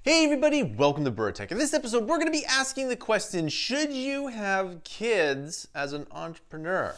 Hey everybody, welcome to Bura. In this episode, we're going to be asking the question, should you have kids as an entrepreneur?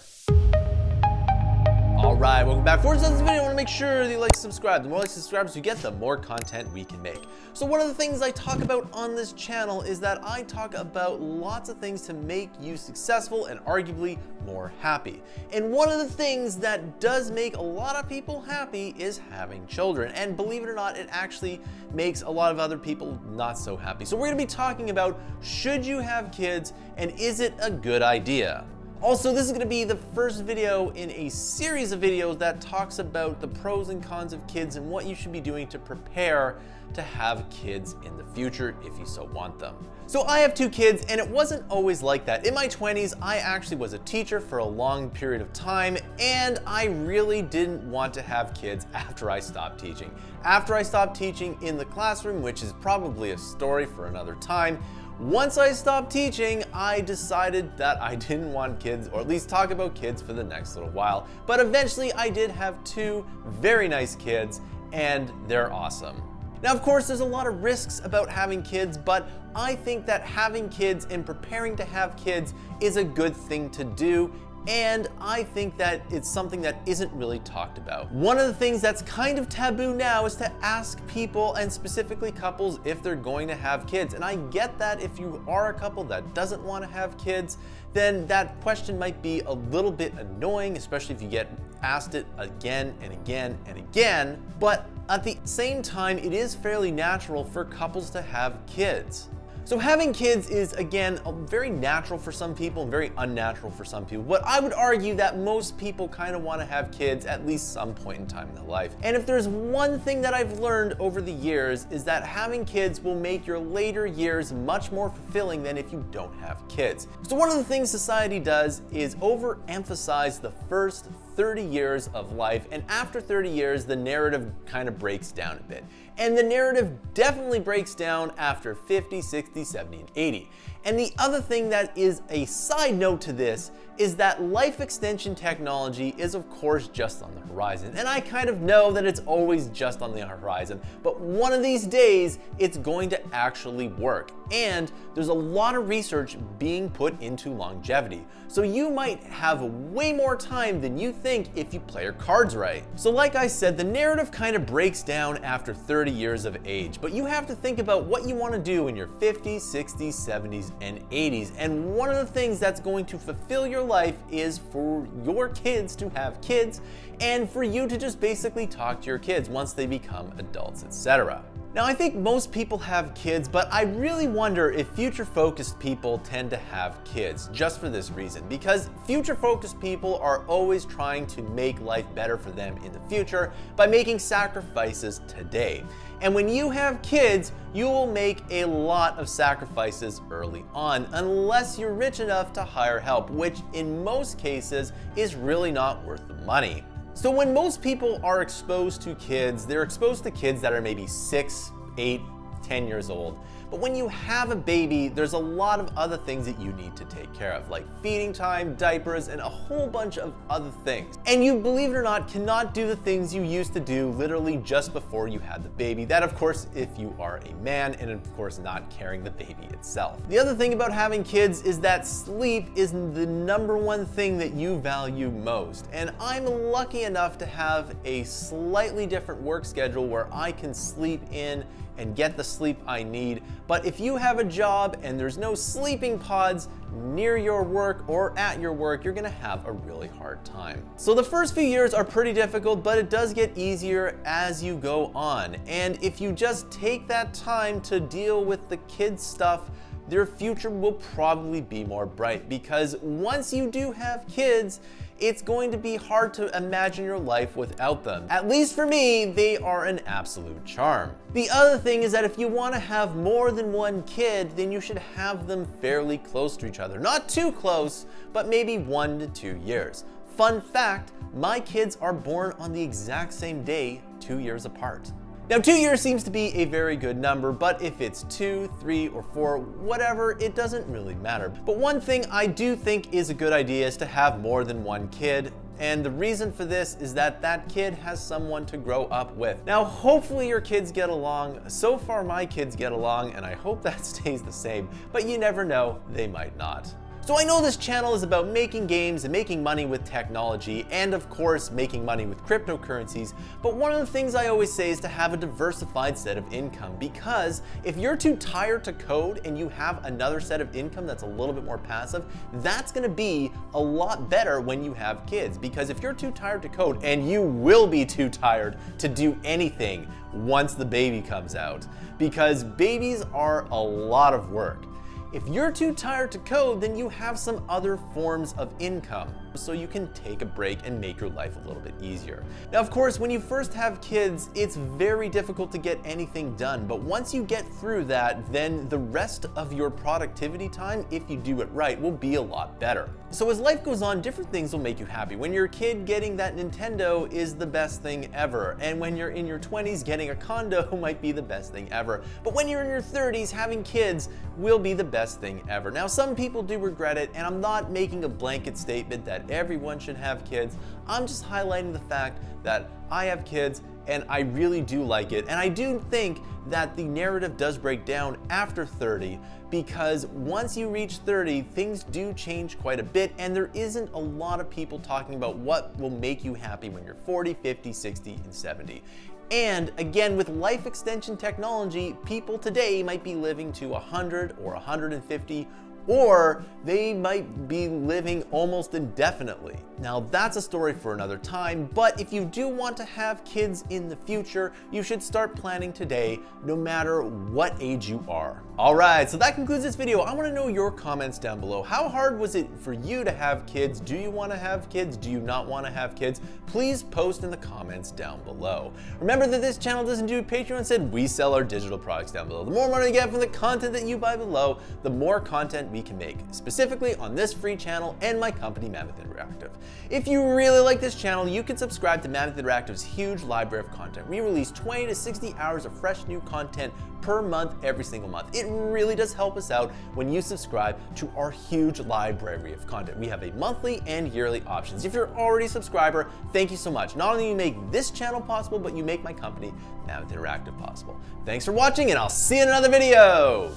Alright, welcome back. Before we start this video, I want to make sure that you like and subscribe. The more like subscribers we get, the more content we can make. So one of the things I talk about on this channel is that I talk about lots of things to make you successful and arguably more happy. And one of the things that does make a lot of people happy is having children. And believe it or not, it actually makes a lot of other people not so happy. So we're going to be talking about, should you have kids and is it a good idea? Also, this is going to be the first video in a series of videos that talks about the pros and cons of kids and what you should be doing to prepare to have kids in the future if you so want them. So I have two kids and it wasn't always like that. In my 20s, I actually was a teacher for a long period of time and I really didn't want to have kids after I stopped teaching. After I stopped teaching in the classroom, which is probably a story for another time, once I stopped teaching, I decided that I didn't want kids, or at least talk about kids for the next little while. But eventually I did have two very nice kids and they're awesome. Now, of course, there's a lot of risks about having kids, but I think that having kids and preparing to have kids is a good thing to do. And I think that it's something that isn't really talked about. One of the things that's kind of taboo now is to ask people, and specifically couples, if they're going to have kids. And I get that if you are a couple that doesn't want to have kids, then that question might be a little bit annoying, especially if you get asked it again and again and again. But at the same time, it is fairly natural for couples to have kids. So having kids is, again, very natural for some people and very unnatural for some people. But I would argue that most people kind of want to have kids at least some point in time in their life. And if there's one thing that I've learned over the years is that having kids will make your later years much more fulfilling than if you don't have kids. So one of the things society does is overemphasize the first 30 years of life, and after 30 years, the narrative kind of breaks down a bit. And the narrative definitely breaks down after 50, 60, 70, and 80. And the other thing that is a side note to this is that life extension technology is of course just on the horizon. And I kind of know that it's always just on the horizon, but one of these days it's going to actually work. And there's a lot of research being put into longevity. So you might have way more time than you think if you play your cards right. So like I said, the narrative kind of breaks down after 30 years of age, but you have to think about what you want to do in your 50s, 60s, 70s, and 80s. And one of the things that's going to fulfill your life is for your kids to have kids and for you to just basically talk to your kids once they become adults, etc. Now, I think most people have kids, but I really wonder if future-focused people tend to have kids just for this reason, because future-focused people are always trying to make life better for them in the future by making sacrifices today. And when you have kids, you will make a lot of sacrifices early on, unless you're rich enough to hire help, which in most cases is really not worth the money. So when most people are exposed to kids, they're exposed to kids that are maybe 6, 8, 10 years old. But when you have a baby, there's a lot of other things that you need to take care of, like feeding time, diapers, and a whole bunch of other things. And you, believe it or not, cannot do the things you used to do literally just before you had the baby. That, of course, if you are a man and, of course, not carrying the baby itself. The other thing about having kids is that sleep is the number one thing that you value most. And I'm lucky enough to have a slightly different work schedule where I can sleep in and get the sleep I need. But if you have a job and there's no sleeping pods near your work or at your work, you're gonna have a really hard time. So the first few years are pretty difficult, but it does get easier as you go on. And if you just take that time to deal with the kids stuff, their future will probably be more bright, because once you do have kids, it's going to be hard to imagine your life without them. At least for me, they are an absolute charm. The other thing is that if you want to have more than one kid, then you should have them fairly close to each other. Not too close, but maybe 1 to 2 years. Fun fact, my kids are born on the exact same day, 2 years apart. Now, 2 years seems to be a very good number, but if it's 2, 3, or 4, whatever, it doesn't really matter. But one thing I do think is a good idea is to have more than one kid. And the reason for this is that that kid has someone to grow up with. Now, hopefully your kids get along. So far, my kids get along, and I hope that stays the same, but you never know, they might not. So I know this channel is about making games and making money with technology, and of course making money with cryptocurrencies, but one of the things I always say is to have a diversified set of income, because if you're too tired to code and you have another set of income that's a little bit more passive, that's gonna be a lot better when you have kids. Because if you're too tired to code, and you will be too tired to do anything once the baby comes out, because babies are a lot of work. If you're too tired to code, then you have some other forms of income, so you can take a break and make your life a little bit easier. Now, of course, when you first have kids, it's very difficult to get anything done, but once you get through that, then the rest of your productivity time, if you do it right, will be a lot better. So as life goes on, different things will make you happy. When you're a kid, getting that Nintendo is the best thing ever. And when you're in your 20s, getting a condo might be the best thing ever. But when you're in your 30s, having kids will be the best thing ever. Now, some people do regret it, and I'm not making a blanket statement that everyone should have kids. I'm just highlighting the fact that I have kids and I really do like it. And I do think that the narrative does break down after 30, because once you reach 30, things do change quite a bit, and there isn't a lot of people talking about what will make you happy when you're 40, 50, 60, and 70. And again, with life extension technology, people today might be living to 100 or 150, or they might be living almost indefinitely. Now, that's a story for another time, but if you do want to have kids in the future, you should start planning today, no matter what age you are. All right, so that concludes this video. I want to know your comments down below. How hard was it for you to have kids? Do you want to have kids? Do you not want to have kids? Please post in the comments down below. Remember that this channel doesn't do Patreon, instead we sell our digital products down below. The more money you get from the content that you buy below, the more content we can make, specifically on this free channel and my company, Mammoth Interactive. If you really like this channel, you can subscribe to Mammoth Interactive's huge library of content. We release 20 to 60 hours of fresh new content per month, every single month. It really does help us out when you subscribe to our huge library of content. We have a monthly and yearly options. If you're already a subscriber, thank you so much. Not only do you make this channel possible, but you make my company, Mammoth Interactive, possible. Thanks for watching, and I'll see you in another video.